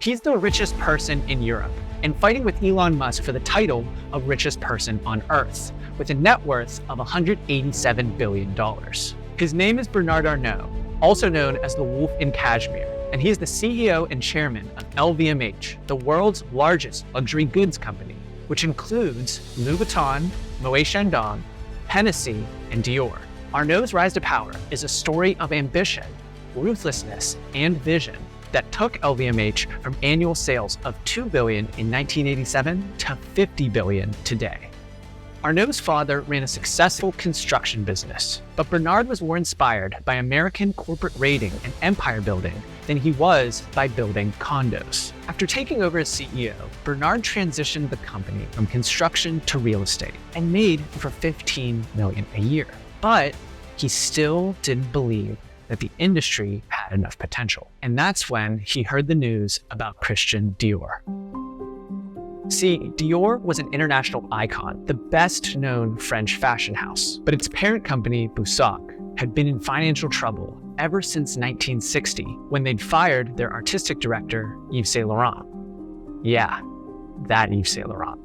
He's the richest person in Europe and fighting with Elon Musk for the title of richest person on Earth, with a net worth of $187 billion. His name is Bernard Arnault, also known as the Wolf in Cashmere, and he is the CEO and chairman of LVMH, the world's largest luxury goods company, which includes Louis Vuitton, Moet Chandon, Hennessy, and Dior. Arnault's rise to power is a story of ambition, ruthlessness, and vision that took LVMH from annual sales of $2 billion in 1987 to $50 billion today. Arnault's father ran a successful construction business, but Bernard was more inspired by American corporate raiding and empire building than he was by building condos. After taking over as CEO, Bernard transitioned the company from construction to real estate and made for $15 million a year. But he still didn't believe that the industry had enough potential. And that's when he heard the news about Christian Dior. See, Dior was an international icon, the best known French fashion house, but its parent company, Boussac, had been in financial trouble ever since 1960, when they'd fired their artistic director, Yves Saint Laurent. Yeah, that Yves Saint Laurent.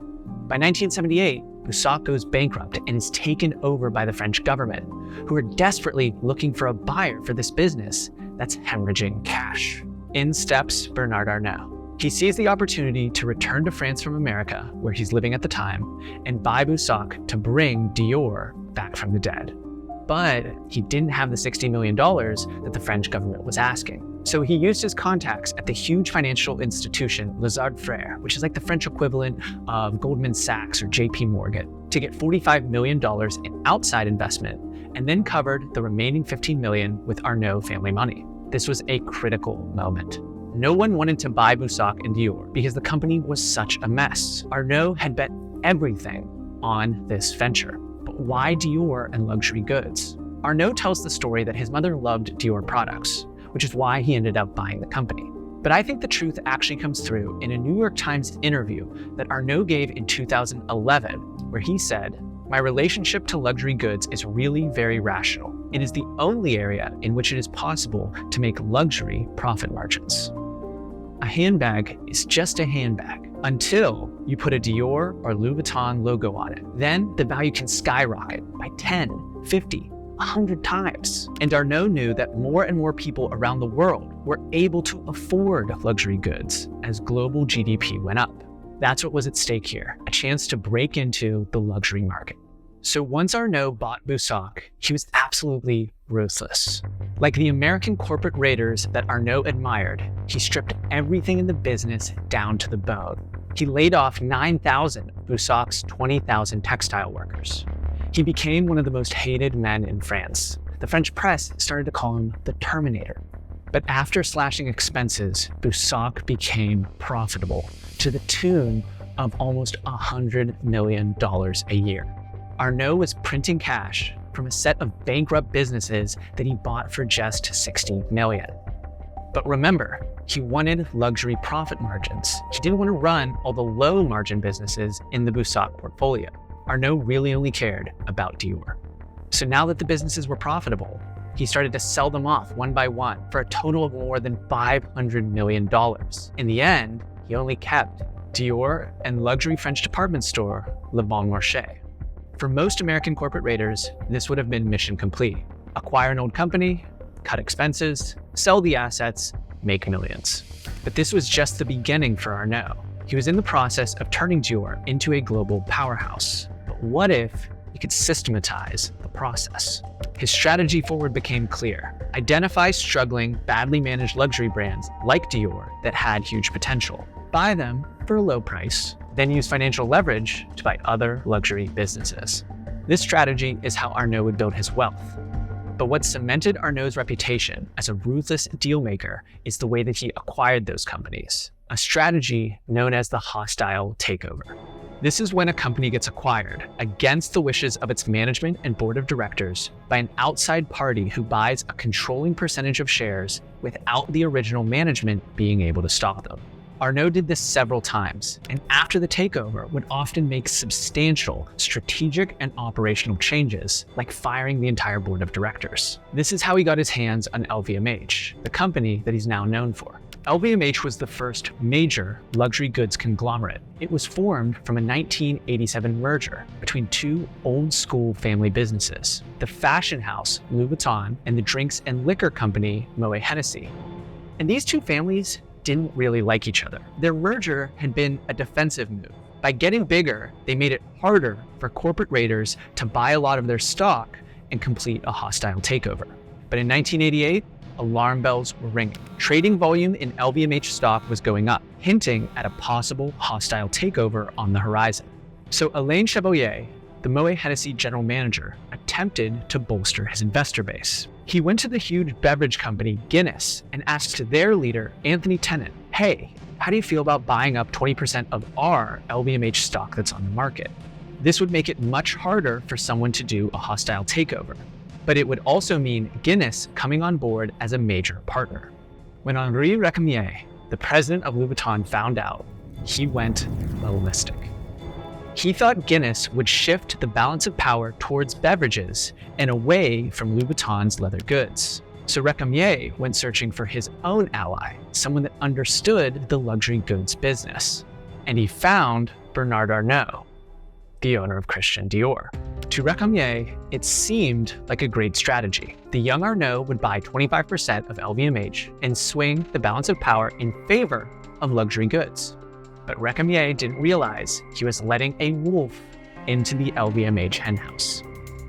By 1978, Boussac goes bankrupt and is taken over by the French government, who are desperately looking for a buyer for this business that's hemorrhaging cash. In steps Bernard Arnault. He sees the opportunity to return to France from America, where he's living at the time, and buy Boussac to bring Dior back from the dead. But he didn't have the $60 million that the French government was asking. So he used his contacts at the huge financial institution Lazard Frères, which is like the French equivalent of Goldman Sachs or JP Morgan, to get $45 million in outside investment, and then covered the remaining $15 million with Arnault family money. This was a critical moment. No one wanted to buy Boussac and Dior because the company was such a mess. Arnault had bet everything on this venture. But why Dior and luxury goods? Arnault tells the story that his mother loved Dior products, which is why he ended up buying the company. But I think the truth actually comes through in a New York Times interview that Arnault gave in 2011, where he said, "My relationship to luxury goods is really very rational. It is the only area in which it is possible to make luxury profit margins. A handbag is just a handbag until you put a Dior or Louis Vuitton logo on it. Then the value can skyrocket by 10, 50, 100 times." And Arnault knew that more and more people around the world were able to afford luxury goods as global GDP went up. That's what was at stake here, a chance to break into the luxury market. So once Arnault bought Boussac, he was absolutely ruthless. Like the American corporate raiders that Arnault admired, he stripped everything in the business down to the bone. He laid off 9,000 of Boussac's 20,000 textile workers. He became one of the most hated men in France. The French press started to call him the Terminator. But after slashing expenses, Boussac became profitable to the tune of almost $100 million a year. Arnault was printing cash from a set of bankrupt businesses that he bought for just $60 million. But remember, he wanted luxury profit margins. He didn't want to run all the low margin businesses in the Boussac portfolio. Arnault really only cared about Dior. So now that the businesses were profitable, he started to sell them off one by one for a total of more than $500 million. In the end, he only kept Dior and luxury French department store Le Bon Marché. For most American corporate raiders, this would have been mission complete. Acquire an old company, cut expenses, sell the assets, make millions. But this was just the beginning for Arnault. He was in the process of turning Dior into a global powerhouse. But what if he could systematize the process? His strategy forward became clear. Identify struggling, badly managed luxury brands like Dior that had huge potential. Buy them for a low price, then use financial leverage to buy other luxury businesses. This strategy is how Arnault would build his wealth. But what cemented Arnault's reputation as a ruthless dealmaker is the way that he acquired those companies, a strategy known as the hostile takeover. This is when a company gets acquired against the wishes of its management and board of directors by an outside party who buys a controlling percentage of shares without the original management being able to stop them. Arnault did this several times, and after the takeover would often make substantial strategic and operational changes, like firing the entire board of directors. This is how he got his hands on LVMH, the company that he's now known for. LVMH was the first major luxury goods conglomerate. It was formed from a 1987 merger between two old-school family businesses, the fashion house Louis Vuitton and the drinks and liquor company Moet Hennessy. And these two families didn't really like each other. Their merger had been a defensive move. By getting bigger, they made it harder for corporate raiders to buy a lot of their stock and complete a hostile takeover. But in 1988, alarm bells were ringing. Trading volume in LVMH stock was going up, hinting at a possible hostile takeover on the horizon. So Alain Chevalier, the Moet Hennessy general manager, attempted to bolster his investor base. He went to the huge beverage company Guinness and asked their leader, Anthony Tennant, "Hey, how do you feel about buying up 20% of our LVMH stock that's on the market?" This would make it much harder for someone to do a hostile takeover, but it would also mean Guinness coming on board as a major partner. When Henri Recamier, the president of Louis Vuitton, found out, he went ballistic. He thought Guinness would shift the balance of power towards beverages and away from Louis Vuitton's leather goods. So Recamier went searching for his own ally, someone that understood the luxury goods business. And he found Bernard Arnault, the owner of Christian Dior. To Recamier, it seemed like a great strategy. The young Arnault would buy 25% of LVMH and swing the balance of power in favor of luxury goods. But Recamier didn't realize he was letting a wolf into the LVMH henhouse.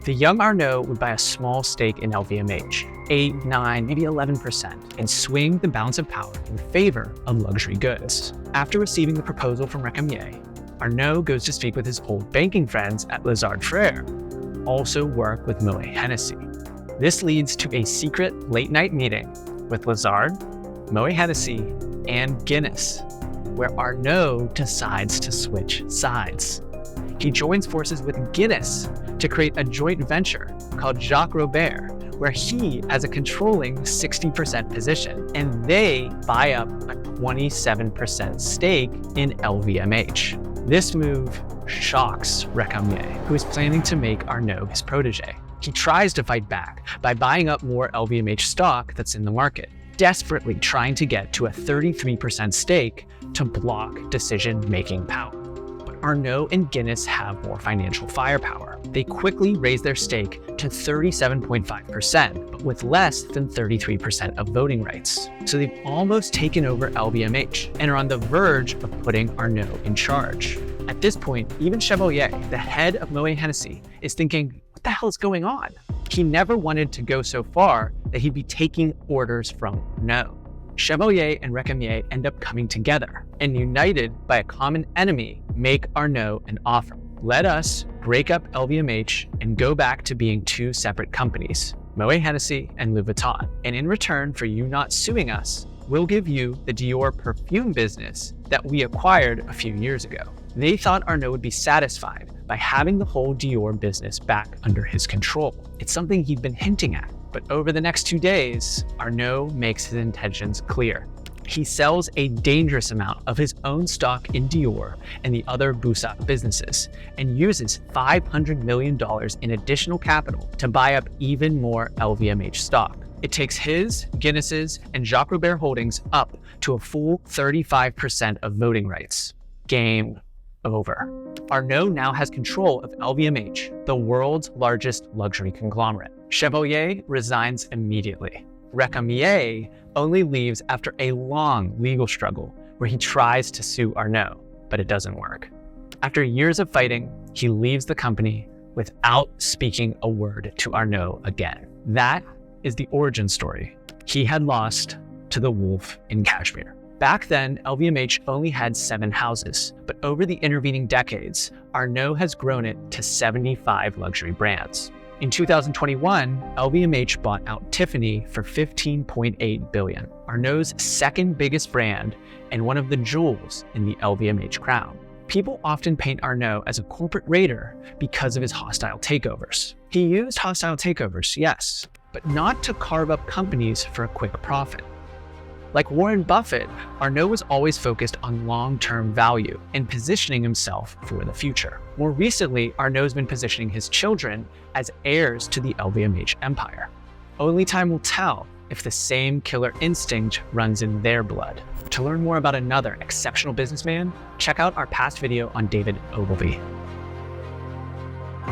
The young Arnault would buy a small stake in LVMH, 8, 9, maybe 11%, and swing the balance of power in favor of luxury goods. After receiving the proposal from Recamier, Arnault goes to speak with his old banking friends at Lazard Frères, also work with Moet Hennessy. This leads to a secret late-night meeting with Lazard, Moet Hennessy, and Guinness, where Arnault decides to switch sides. He joins forces with Guinness to create a joint venture called Jacques Robert, where he has a controlling 60% position, and they buy up a 27% stake in LVMH. This move shocks Recamier, who is planning to make Arnault his protege. He tries to fight back by buying up more LVMH stock that's in the market, desperately trying to get to a 33% stake to block decision-making power. But Arnault and Guinness have more financial firepower. They quickly raise their stake to 37.5%, but with less than 33% of voting rights. So they've almost taken over LVMH and are on the verge of putting Arnault in charge. At this point, even Chevalier, the head of Moet Hennessy, is thinking, what the hell is going on? He never wanted to go so far that he'd be taking orders from Arnault. Chevalier and Recamier end up coming together and, united by a common enemy, make Arnault an offer. Let us break up LVMH and go back to being two separate companies, Moet Hennessy and Louis Vuitton. And in return for you not suing us, we'll give you the Dior perfume business that we acquired a few years ago. They thought Arnault would be satisfied by having the whole Dior business back under his control. It's something he'd been hinting at. But over the next 2 days, Arnault makes his intentions clear. He sells a dangerous amount of his own stock in Dior and the other Bussac businesses, and uses $500 million in additional capital to buy up even more LVMH stock. It takes his, Guinness's, and Jacques Robert holdings up to a full 35% of voting rights. Game over. Arnault now has control of LVMH, the world's largest luxury conglomerate. Chevalier resigns immediately. Recamier only leaves after a long legal struggle where he tries to sue Arnault, but it doesn't work. After years of fighting, he leaves the company without speaking a word to Arnault again. That is the origin story. He had lost to the wolf in Kashmir. Back then, LVMH only had 7 houses, but over the intervening decades, Arnault has grown it to 75 luxury brands. In 2021, LVMH bought out Tiffany for $15.8 billion, Arnault's second biggest brand and one of the jewels in the LVMH crown. People often paint Arnault as a corporate raider because of his hostile takeovers. He used hostile takeovers, yes, but not to carve up companies for a quick profit. Like Warren Buffett, Arnault was always focused on long-term value and positioning himself for the future. More recently, Arnault's been positioning his children as heirs to the LVMH empire. Only time will tell if the same killer instinct runs in their blood. To learn more about another exceptional businessman, check out our past video on David Ogilvy.